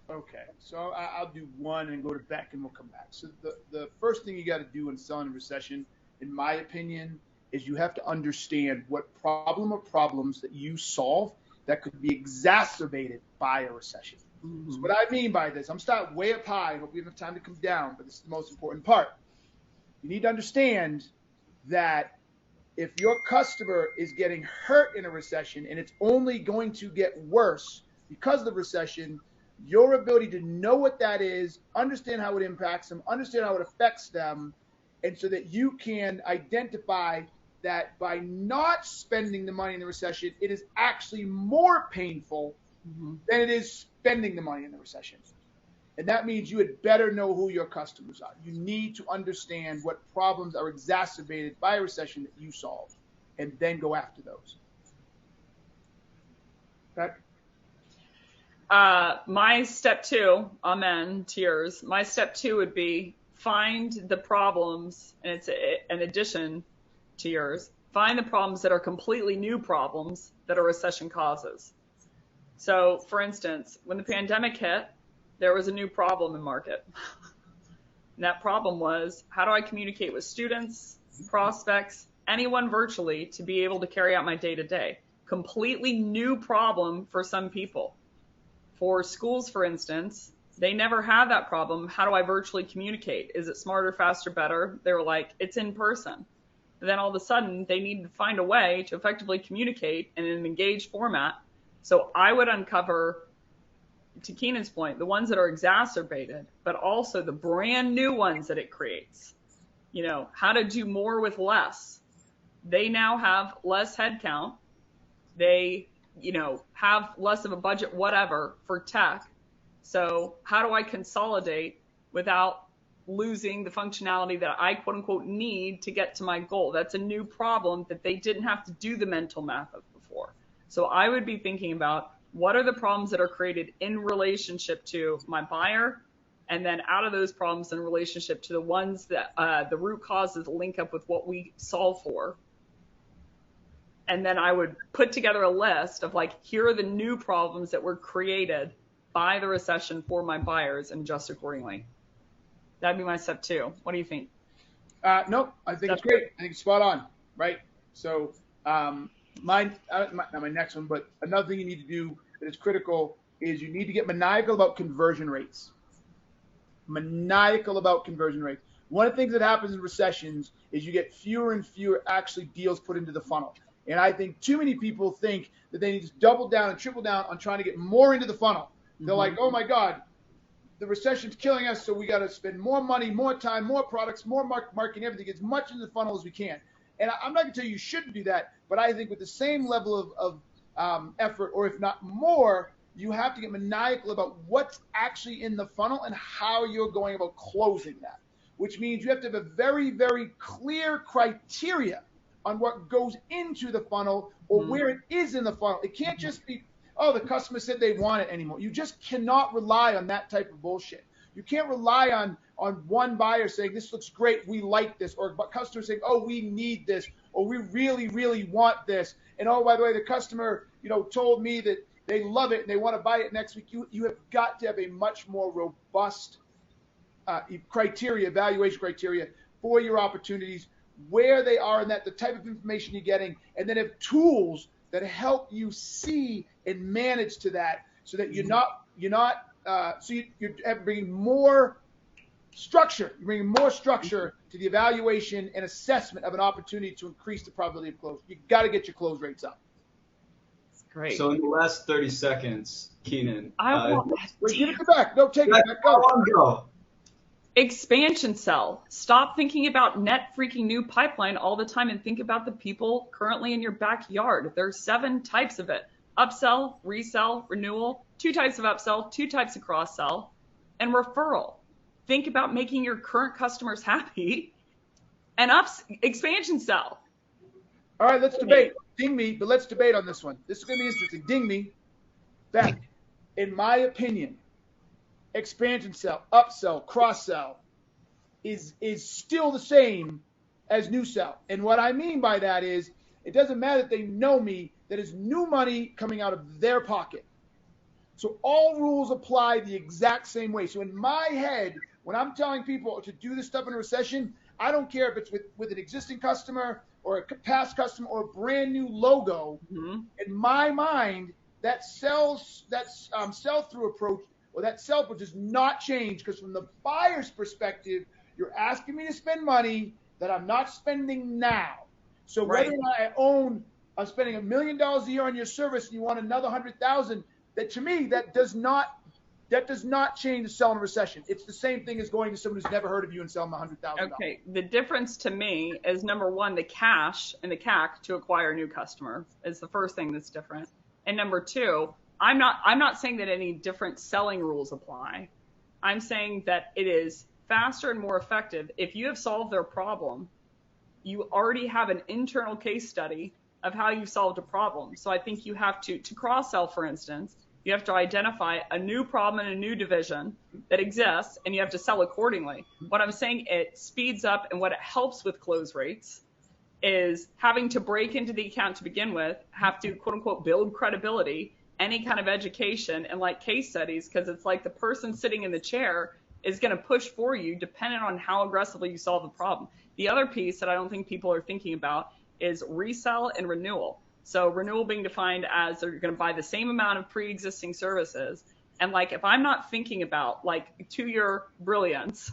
Okay, so I'll do one and go to Becc and we'll come back. So the first thing you got to do in selling a recession, in my opinion, is you have to understand what problem or problems that you solve that could be exacerbated by a recession. Mm-hmm. So what I mean by this, I'm starting way up high. I hope we have enough time to come down, but this is the most important part. You need to understand that if your customer is getting hurt in a recession and it's only going to get worse because of the recession, your ability to know what that is, understand how it impacts them, understand how it affects them, and so that you can identify that by not spending the money in the recession, it is actually more painful than it is spending the money in the recession. And that means you had better know who your customers are. You need to understand what problems are exacerbated by a recession that you solve, and then go after those. Okay? My step two, amen, tears. My step two would be find the problems, and it's an addition to yours. Find the problems that are completely new problems that a recession causes. So, for instance, when the pandemic hit, there was a new problem in market. And that problem was, how do I communicate with students, prospects, anyone virtually to be able to carry out my day-to-day? Completely new problem for some people. For schools, for instance, they never had that problem. How do I virtually communicate? Is it smarter, faster, better? They were like, it's in person. And then all of a sudden, they needed to find a way to effectively communicate in an engaged format. So I would uncover, to Keenan's point, the ones that are exacerbated, but also the brand new ones that it creates. You know, how to do more with less. They now have less headcount. They, have less of a budget, whatever, for tech. So how do I consolidate without losing the functionality that I, quote unquote, need to get to my goal? That's a new problem that they didn't have to do the mental math of before. So I would be thinking about what are the problems that are created in relationship to my buyer, and then out of those problems in relationship to the ones that the root causes link up with what we solve for. And then I would put together a list of here are the new problems that were created by the recession for my buyers and adjust accordingly. That'd be my step two. What do you think? No, I think it's great. I think it's spot on, right? So not my next one, but another thing you need to do that is critical is you need to get maniacal about conversion rates. Maniacal about conversion rates. One of the things that happens in recessions is you get fewer and fewer actually deals put into the funnel. And I think too many people think that they need to double down and triple down on trying to get more into the funnel. They're like, oh my God, the recession's killing us, so we got to spend more money, more time, more products, more marketing, everything, as much in the funnel as we can. And I'm not going to tell you shouldn't do that, but I think with the same level of effort, or if not more, you have to get maniacal about what's actually in the funnel and how you're going about closing that, which means you have to have a very, very clear criteria on what goes into the funnel or where it is in the funnel. It can't just be, oh, the customer said they want it anymore. You just cannot rely on that type of bullshit. You can't rely on one buyer saying, this looks great, we like this, or customers saying, oh, we need this, or we really, really want this. And oh, by the way, the customer, told me that they love it and they want to buy it next week. You have got to have a much more robust evaluation criteria for your opportunities, where they are in that, the type of information you're getting, and then have tools that help you see and manage to that, so that you're bringing more structure. You're bringing more structure to the evaluation and assessment of an opportunity to increase the probability of close. You got to get your close rates up. Great. So in the last 30 seconds, Keenan. Give it back. No, take it back. Go. Expansion sell. Stop thinking about net freaking new pipeline all the time and think about the people currently in your backyard. There's 7 types of it. Upsell, resell, renewal, 2 types of upsell, 2 types of cross-sell, and referral. Think about making your current customers happy and expansion sell. All right, let's debate. Ding me, but let's debate on this one. This is going to be interesting. Ding me. Becc, in my opinion, expansion sell, upsell, cross-sell is still the same as new sell. And what I mean by that is, it doesn't matter that they know me, that is new money coming out of their pocket. So all rules apply the exact same way. So in my head, when I'm telling people to do this stuff in a recession, I don't care if it's with an existing customer or a past customer or a brand new logo. In my mind, that sell-through approach, or that sell-through, does not change, because from the buyer's perspective, you're asking me to spend money that I'm not spending now. So whether or not I'm spending $1 million a year on your service and you want another 100,000, that to me, that does not change the sell in a recession. It's the same thing as going to someone who's never heard of you and selling them $100,000. Okay, the difference to me is, number one, the cash and the CAC to acquire a new customer is the first thing that's different. And number two, I'm not saying that any different selling rules apply. I'm saying that it is faster and more effective. If you have solved their problem, you already have an internal case study of how you solved a problem. So I think you have to cross-sell, for instance, you have to identify a new problem in a new division that exists, and you have to sell accordingly. What I'm saying, it speeds up, and what it helps with close rates is having to break into the account to begin with, have to, quote unquote, build credibility, any kind of education, and like case studies, because it's like the person sitting in the chair is going to push for you depending on how aggressively you solve the problem. The other piece that I don't think people are thinking about is resell and renewal. So renewal being defined as they're going to buy the same amount of pre-existing services. And like, if I'm not thinking about, like, to your brilliance,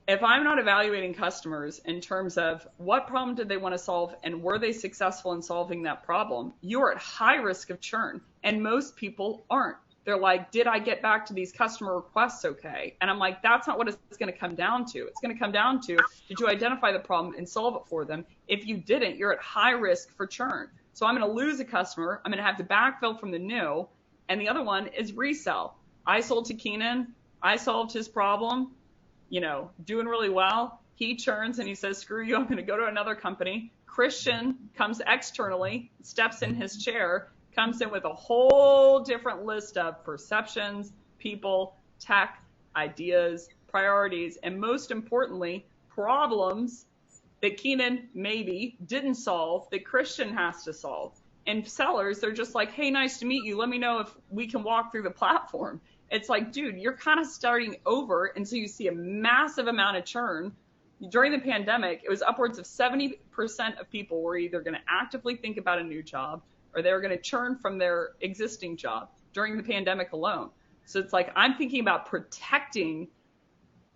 if I'm not evaluating customers in terms of what problem did they want to solve and were they successful in solving that problem, you're at high risk of churn. And most people aren't. They're like, did I get back to these customer requests okay? And I'm like, that's not what it's going to come down to. It's going to come down to, did you identify the problem and solve it for them? If you didn't, you're at high risk for churn. So I'm going to lose a customer. I'm going to have to backfill from the new. And the other one is resell. I sold to Keenan. I solved his problem, doing really well. He churns and he says, screw you, I'm going to go to another company. Christian comes externally, steps in his chair, comes in with a whole different list of perceptions, people, tech, ideas, priorities, and most importantly, problems that Keenan maybe didn't solve that Christian has to solve. And sellers, they're just like, hey, nice to meet you. Let me know if we can walk through the platform. It's like, dude, you're kind of starting over. And so you see a massive amount of churn. During the pandemic, it was upwards of 70% of people were either going to actively think about a new job or they were going to churn from their existing job during the pandemic alone. So it's like, I'm thinking about protecting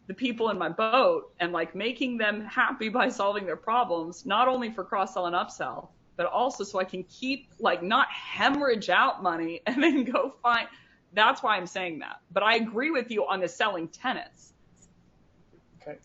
the people in my boat and like making them happy by solving their problems, not only for cross-sell and upsell, but also so I can keep, like, not hemorrhage out money and then go find. That's why I'm saying that. But I agree with you on the selling tenants. Okay.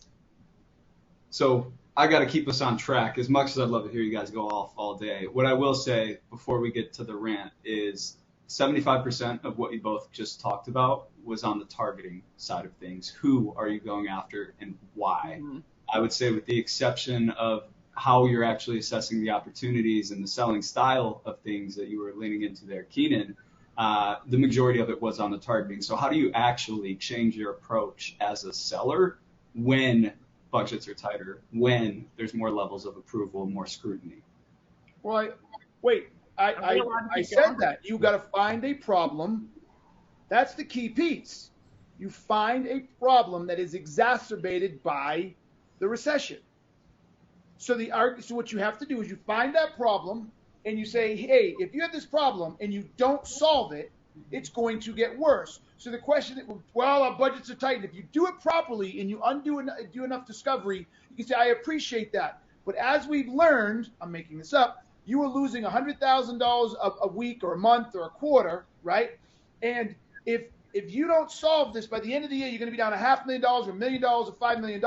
So I got to keep us on track. As much as I'd love to hear you guys go off all day, what I will say before we get to the rant is 75% of what you both just talked about was on the targeting side of things. Who are you going after and why? Mm-hmm. I would say with the exception of how you're actually assessing the opportunities and the selling style of things that you were leaning into there, Keenan, the majority of it was on the targeting. So how do you actually change your approach as a seller when budgets are tighter, when there's more levels of approval, more scrutiny? Well, I said that. You got to find a problem. That's the key piece. You find a problem that is exacerbated by the recession. So what you have to do is you find that problem and you say, hey, if you have this problem and you don't solve it, it's going to get worse. So the question, well, our budgets are tight. If you do it properly and you do enough discovery, you can say, I appreciate that. But as we've learned, I'm making this up, you are losing $100,000 a week or a month or a quarter, right? And if you don't solve this by the end of the year, you're going to be down $500,000 or $1 million or $5 million.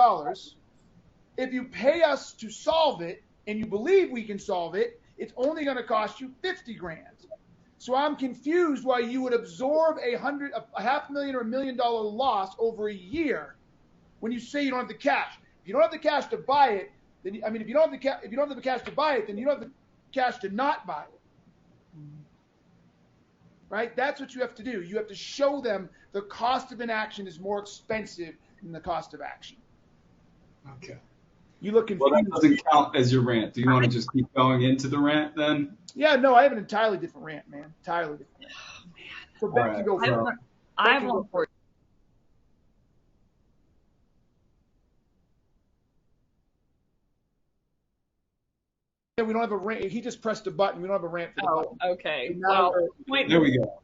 If you pay us to solve it and you believe we can solve it, it's only going to cost you $50,000. So I'm confused why you would absorb a $500,000 or $1 million loss over a year when you say you don't have the cash. If you don't have the cash to buy it, then if you don't have the cash to buy it, then you don't have the cash to not buy it. Right? That's what you have to do. You have to show them the cost of inaction is more expensive than the cost of action. Okay. You look confused. Well, that doesn't count as your rant. Do you want to just keep going into the rant then? Yeah, no, I have an entirely different rant, man. Entirely different rant. Oh, man. So Becc, you go first. I have one for you. Yeah, we don't have a rant. He just pressed a button. We don't have a rant for the button. Okay. Well, there we go.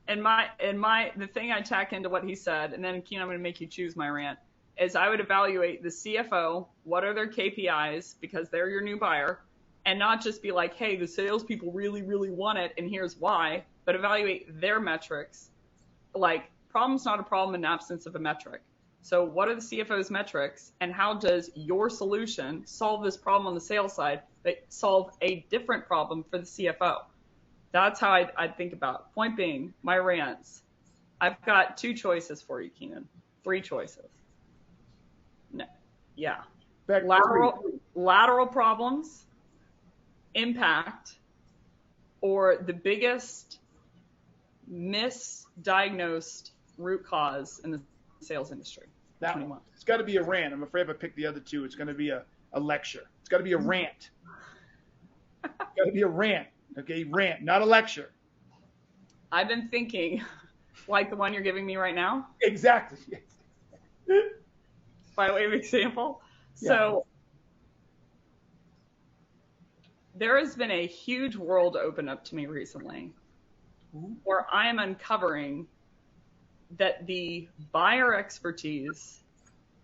And the thing I tack into what he said, and then Keenan, I'm going to make you choose my rant, is I would evaluate the CFO. What are their KPIs, because they're your new buyer, and not just be like, hey, the salespeople really, really want it, and here's why, but evaluate their metrics. Like, problem's not a problem in absence of a metric. So what are the CFO's metrics, and how does your solution solve this problem on the sales side that solve a different problem for the CFO? That's how I'd think about it. Point being, my rants. I've got 2 choices for you, Keenan. 3 choices. No. Yeah. Lateral problems, impact, or the biggest misdiagnosed root cause in the sales industry. That one. It's got to be a rant. I'm afraid if I pick the other 2, it's going to be a lecture. It's got to be a rant. It's got to be a rant. Okay, rant, not a lecture. I've been thinking, like the one you're giving me right now. Exactly. By way of example. Yeah. So there has been a huge world open up to me recently where I am uncovering that the buyer expertise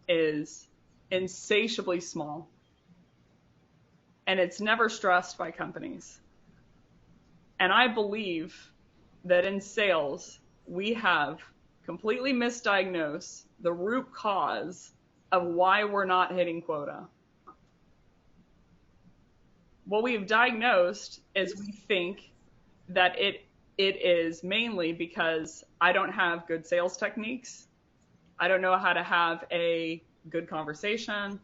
is insatiably small, and it's never stressed by companies. And I believe that in sales, we have completely misdiagnosed the root cause of why we're not hitting quota. What we've diagnosed is we think that it is mainly because I don't have good sales techniques. I don't know how to have a good conversation.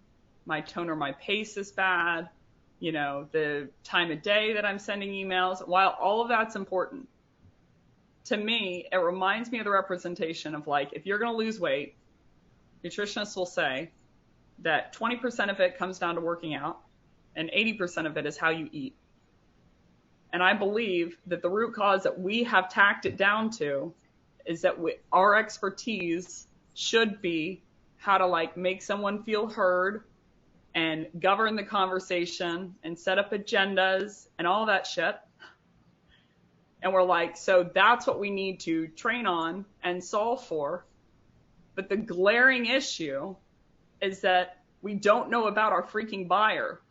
My tone or my pace is bad. You know, the time of day that I'm sending emails. While all of that's important, to me, it reminds me of the representation of, like, if you're going to lose weight, nutritionists will say that 20% of it comes down to working out and 80% of it is how you eat. And I believe that the root cause that we have tacked it down to is that our expertise should be how to, like, make someone feel heard and govern the conversation and set up agendas and all that shit. And we're like, so that's what we need to train on and solve for. But the glaring issue is that we don't know about our freaking buyer.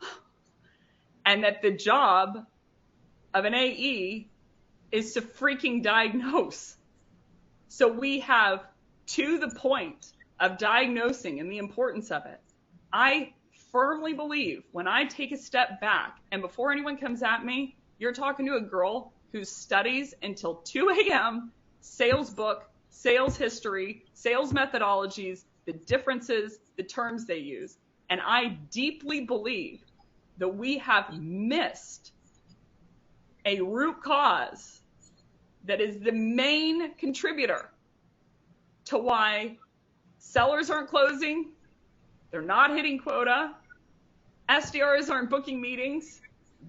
And that the job of an AE is to freaking diagnose. So we have, to the point of diagnosing and the importance of it, I firmly believe when I take a step back, and before anyone comes at me, you're talking to a girl who studies until 2 a.m. sales book, sales history, sales methodologies, the differences, the terms they use. And I deeply believe that we have missed a root cause that is the main contributor to why sellers aren't closing, they're not hitting quota, SDRs aren't booking meetings,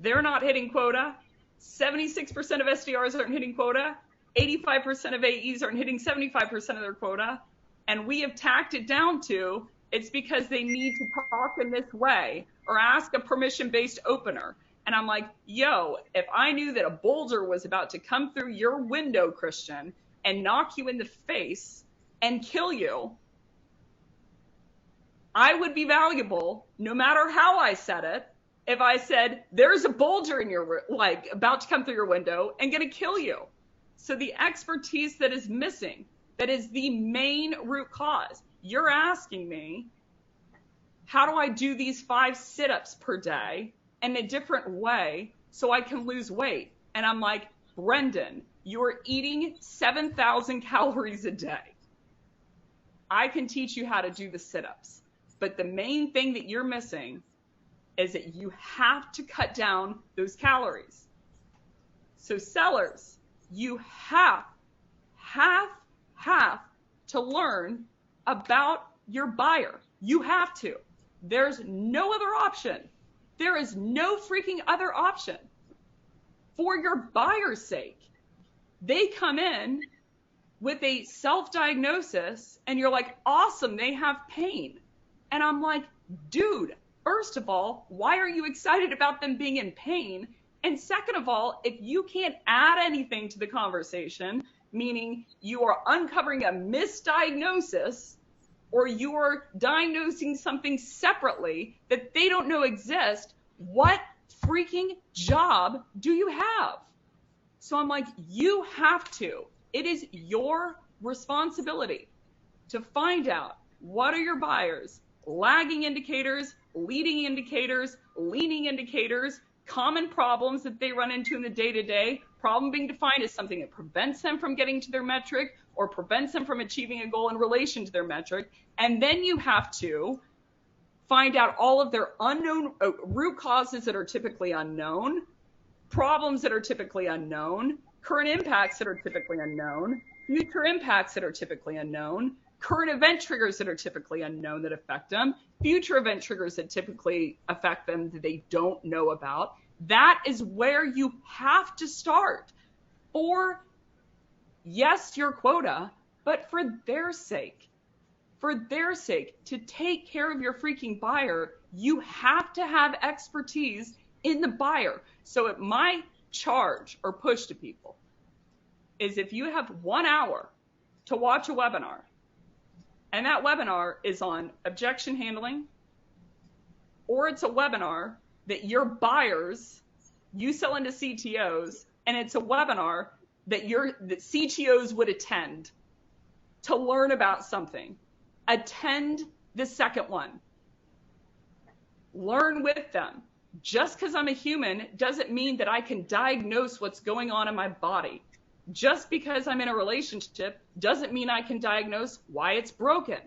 they're not hitting quota, 76% of SDRs aren't hitting quota, 85% of AEs aren't hitting 75% of their quota, and we have tacked it down to it's because they need to talk in this way or ask a permission-based opener. And I'm like, yo, if I knew that a boulder was about to come through your window, Christian, and knock you in the face and kill you, I would be valuable no matter how I said it. If I said, there's a boulder in your, like, about to come through your window and gonna kill you. So the expertise that is missing, that is the main root cause. You're asking me, how do I do these 5 sit-ups per day in a different way so I can lose weight? And I'm like, Brendan, you are eating 7,000 calories a day. I can teach you how to do the sit-ups. But the main thing that you're missing is that you have to cut down those calories. So sellers, you have to learn about your buyer. You have to. There's no other option. There is no freaking other option. For your buyer's sake, they come in with a self-diagnosis and you're like, awesome, they have pain. And I'm like, dude, first of all, why are you excited about them being in pain? And second of all, if you can't add anything to the conversation, meaning you are uncovering a misdiagnosis or you are diagnosing something separately that they don't know exists, what freaking job do you have? So I'm like, you have to. It is your responsibility to find out what are your buyers' lagging indicators, leading indicators, leaning indicators, common problems that they run into in the day-to-day, problem being defined as something that prevents them from getting to their metric or prevents them from achieving a goal in relation to their metric. And then you have to find out all of their unknown root causes that are typically unknown, problems that are typically unknown, current impacts that are typically unknown, future impacts that are typically unknown, current event triggers that are typically unknown that affect them, future event triggers that typically affect them that they don't know about. That is where you have to start for, yes, your quota, but for their sake, to take care of your freaking buyer, you have to have expertise in the buyer. So my charge or push to people is if you have 1 hour to watch a webinar, and that webinar is on objection handling, or it's a webinar that your buyers, you sell into CTOs, and it's a webinar that that CTOs would attend to learn about something. Attend the second one. Learn with them. Just because I'm a human doesn't mean that I can diagnose what's going on in my body. Just because I'm in a relationship doesn't mean I can diagnose why it's broken.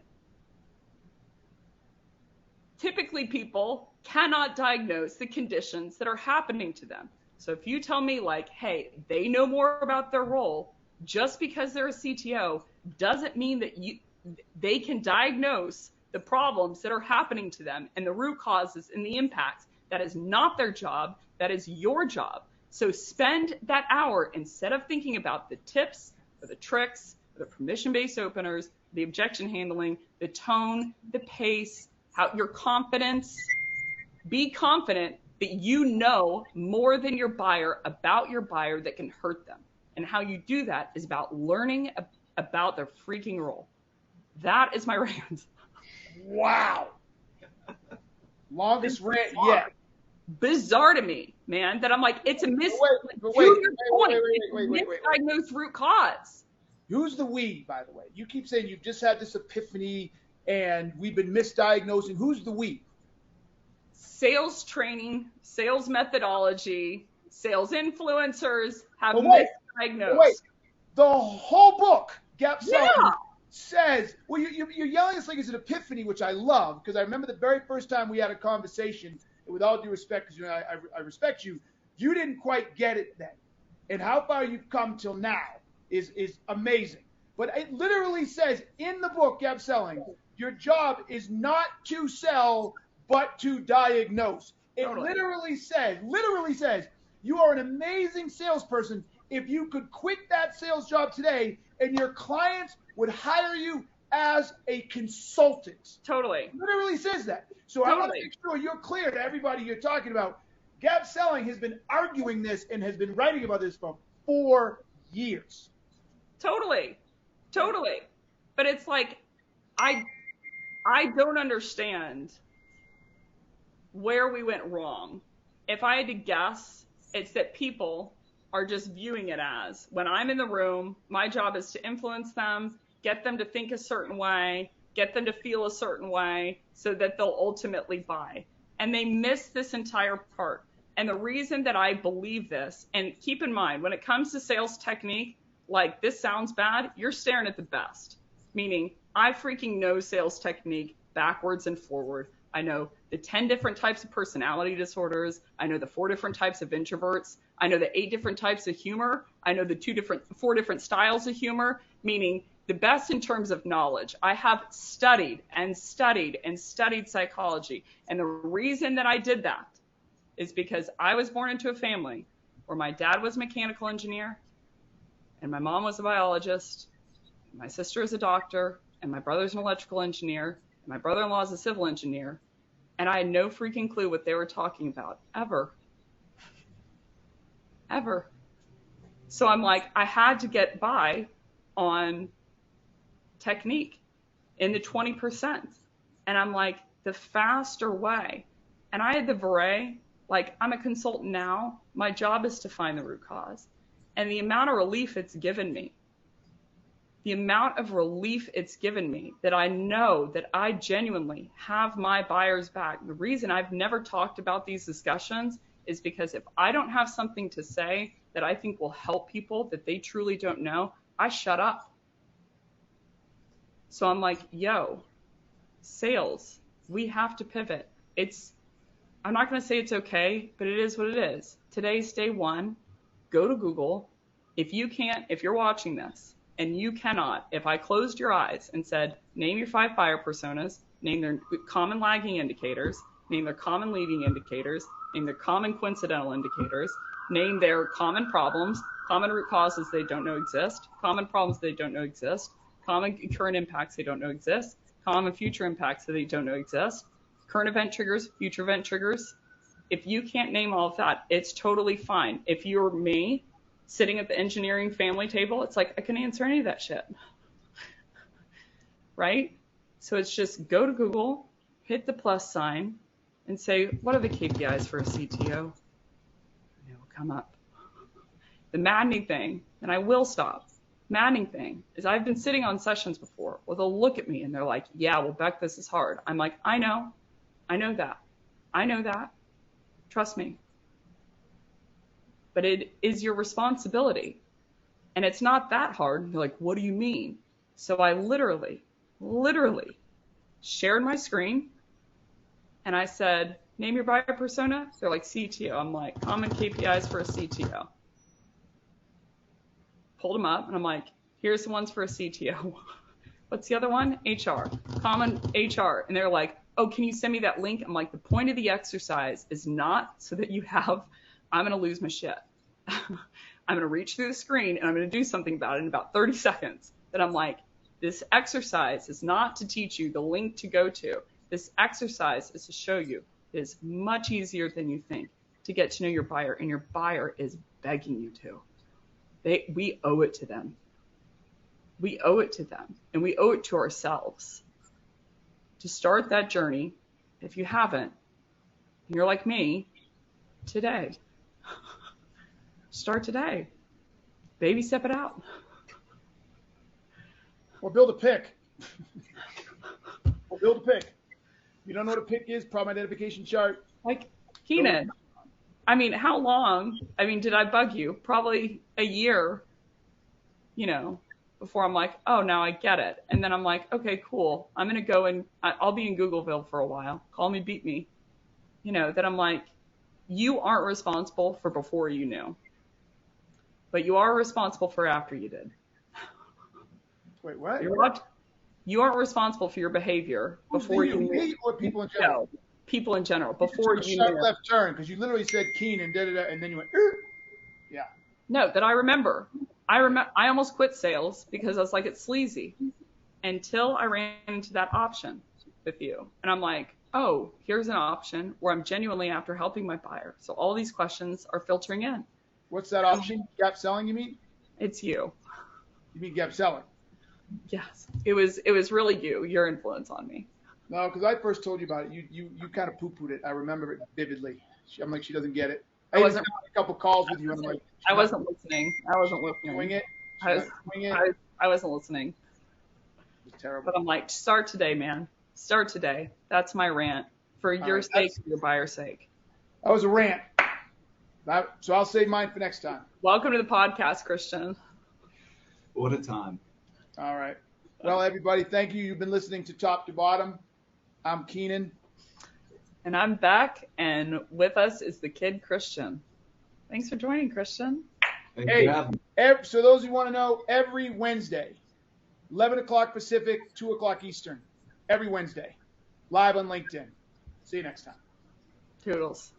Typically, people cannot diagnose the conditions that are happening to them. So if you tell me like, hey, they know more about their role, just because they're a CTO doesn't mean that they can diagnose the problems that are happening to them and the root causes and the impacts. That is not their job. That is your job. So spend that hour, instead of thinking about the tips or the tricks, or the permission-based openers, the objection handling, the tone, the pace, how your confidence. Be confident that you know more than your buyer about your buyer that can hurt them. And how you do that is about learning about their freaking role. That is my rant. Wow. Longest rant yet. Bizarre to me. man, that I'm like, it's a misdiagnosed root cause. Who's the we, by the way? You keep saying you've just had this epiphany and we've been misdiagnosing. Who's the we? Sales training, sales methodology, sales influencers have misdiagnosed. Wait, the whole book, Gap Selling, says, well, you're yelling this like it's an epiphany, which I love, because I remember the very first time we had a conversation, and with all due respect, because I respect you, you didn't quite get it then. And how far you've come till now is amazing. But it literally says in the book, Gap Selling, your job is not to sell, but to diagnose. It literally says, you are an amazing salesperson if you could quit that sales job today and your clients would hire you as a consultant. Totally. It literally says that. So I want to make sure you're clear to everybody you're talking about. Gap Selling has been arguing this and has been writing about this for 4 years. Totally. But it's like, I don't understand where we went wrong. If I had to guess, it's that people are just viewing it as, when I'm in the room, my job is to influence them, get them to think a certain way, get them to feel a certain way, so that they'll ultimately buy. And they miss this entire part. And the reason that I believe this, and keep in mind, when it comes to sales technique, like, this sounds bad, you're staring at the best. Meaning, I freaking know sales technique backwards and forward. I know the 10 different types of personality disorders. I know the 4 different types of introverts. I know the 8 different types of humor. I know the 4 different styles of humor, meaning the best in terms of knowledge. I have studied psychology. And the reason that I did that is because I was born into a family where my dad was a mechanical engineer and my mom was a biologist. My sister is a doctor and my brother's an electrical engineer. And my brother-in-law is a civil engineer. And I had no freaking clue what they were talking about, ever. So I'm like, I had to get by on technique in the 20%. And I'm like, the faster way. And I had the beret, like, I'm a consultant now. My job is to find the root cause. And the amount of relief it's given me, that I know that I genuinely have my buyers back. The reason I've never talked about these discussions is because if I don't have something to say that I think will help people that they truly don't know, I shut up. So I'm like, yo, sales, we have to pivot. I'm not going to say it's okay, but it is what it is. Today's day one. Go to Google. If you're watching this, and you cannot, if I closed your eyes and said, name your 5 buyer personas, name their common lagging indicators, name their common leading indicators, name their common coincidental indicators, name their common problems, common root causes they don't know exist, common problems they don't know exist, common current impacts they don't know exist, common future impacts that they don't know exist, current event triggers, future event triggers. If you can't name all of that, it's totally fine. If you're me, sitting at the engineering family table, it's like, I can answer any of that shit. Right? So it's just go to Google, hit the plus sign, and say, what are the KPIs for a CTO? And it will come up. The maddening thing, and I will stop, maddening thing is I've been sitting on sessions before where they'll look at me and they're like, yeah, well, Beck, this is hard. I'm like, I know that. Trust me. But it is your responsibility. And it's not that hard. You're like, what do you mean? So I literally shared my screen and I said, name your buyer persona. They're like, CTO. I'm like, common KPIs for a CTO. Pulled them up and I'm like, here's the ones for a CTO. What's the other one? HR. Common HR. And they're like, oh, can you send me that link? I'm like, the point of the exercise is not so that you have, I'm going to lose my shit. I'm going to reach through the screen and I'm going to do something about it in about 30 seconds. That I'm like, this exercise is not to teach you the link to go to. This exercise is to show you it is much easier than you think to get to know your buyer, and your buyer is begging you to. We owe it to them. We owe it to them, and we owe it to ourselves to start that journey. If you haven't, and you're like me, today. Start today. Baby step it out. Or build a pick. Or build a pick. You don't know what a pick is? Problem identification chart. Like, Keenan, I mean, how long? I mean, did I bug you? Probably a year, before I'm like, oh, now I get it. And then I'm like, okay, cool. I'm going to go and I'll be in Googleville for a while. Call me, beat me. That I'm like, you aren't responsible for before you knew. But you are responsible for after you did. Wait, what? You aren't responsible for your behavior before you knew. Me or people in general? No, people in general. Before you sharp knew. left turn, because you literally said Keenan, and then you went, yeah. No, that I remember. I almost quit sales because I was like, it's sleazy. Until I ran into that option with you. And I'm like, oh, here's an option where I'm genuinely after helping my buyer. So all these questions are filtering in. What's that option? Gap selling, you mean? It's you. You mean gap selling? Yes. It was really your influence on me. No, because I first told you about it. You kind of poo-pooed it. I remember it vividly. I'm like, she doesn't get it. I even had a couple calls with you, and I'm like, I wasn't listening. Wing it. I wasn't listening. It was terrible. But I'm like, start today, man. Start today. That's my rant. For your sake, for your buyer's sake. That was a rant. So I'll save mine for next time. Welcome to the podcast, Christian. What a time. All right. Well, everybody, thank you. You've been listening to Top to Bottom. I'm Keenan. And I'm Becc, and with us is the kid Christian. Thanks for joining, Christian. So those who want to know, every Wednesday, 11 o'clock Pacific, 2 o'clock Eastern, every Wednesday, live on LinkedIn. See you next time. Toodles.